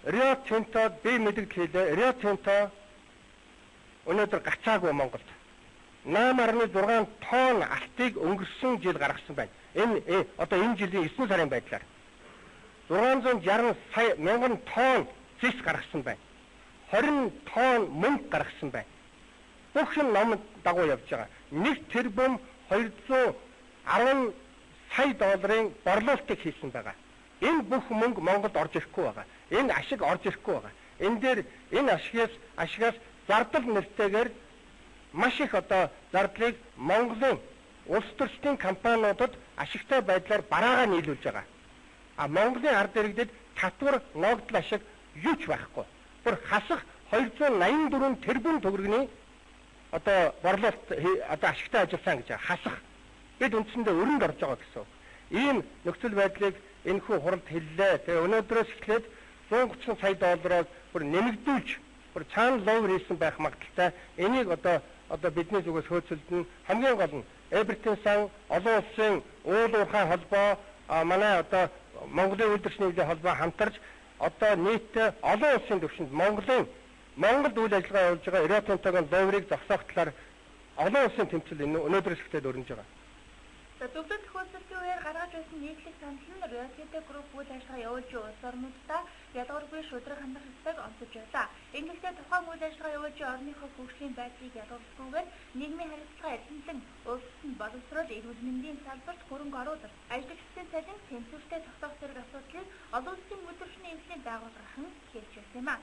Rio Tinto би мэддэг хэлээ. Rio Tinto өнөөдөр гацаагүй Монголд 8.6 тонн алтыг өнгөрсөн жил гаргасан байна. Энэ одоо энэ жилийн 9 сарын байдлаар 660 мянган тонн зис гаргасан байна. 20 тонн мөнгө гаргасан байна. Бүх юм номд дагуу явж байгаа. 1 тэрбум 210 сая долларын борлуулалтыг хийсэн байгаа. Энэ бүх мөнгө Монголд орж ирэхгүй байгаа. Энэ ашиг орж ирэхгүй байгаа. Энэ дээр энэ ашигаас зардал нэртэйгээр маш их одоо зардлыг Монголын улс төрчдийн компаниудад ашигтай байдлаар бараагаа нийлүүлж байгаа. А Монголын ард иргэдэд татвар ногдол ашиг юу ч байхгүй. Бүр хасах 284 тэрбум төгрөгийн одоо борлуулалт одоо ашигтай ажилласан гэж хасах. Бид үндсэндээ өрөнд орж байгаа гэсэн. Ийм нөхцөл байдлыг энэхүү хуралд хэллээ. Тэгээ өнөөдрөөс эхлээд 130 сая доллараар бүр нэмэгдүүлж бүр цаана ловер хийсэн байх магадaltaй. Энийг одоо бидний зүгээс хөөцөлдөн хамгийн гол нь Эбертон сан олон улсын уул уурхай холбоо манай одоо Монголын үйлдвэрчний холбоо хамтарч одоо нийт олон улсын түвшинд Монголд үйл ажиллагаа явуулж байгаа Rio Tinto-гийн ловрыг зогсоох талаар олон улсын тэмцэл өнөөдрөөс эхлээд өрнөж байгаа. Зөвлөлт төхөөлөлтийн үеэр гаргаж байсан нийтлэг санал нь Rio Tinto Group үйл ажиллагаа явуулж буй улс орнуудаа ялгуургүй шударга хандах ёстойг онцолж байлаа. Ингэхдээ тухайн үйл ажиллагаа явуулж буй орныхоо хөгжлийн байдлыг ялгуулахгүйгээр нийгмийн харилцаа эрхэмлэн улсад нь боловсрол эрүүл мэндийн салбарт хөрөнгө оруулалт, ажлагчдын цалин, тэнцвэртэй тогтоох зэрэг асуудлыг олон улсын үйлдвэрчний эвлэлийн байгууллага хэлж байсан юм а.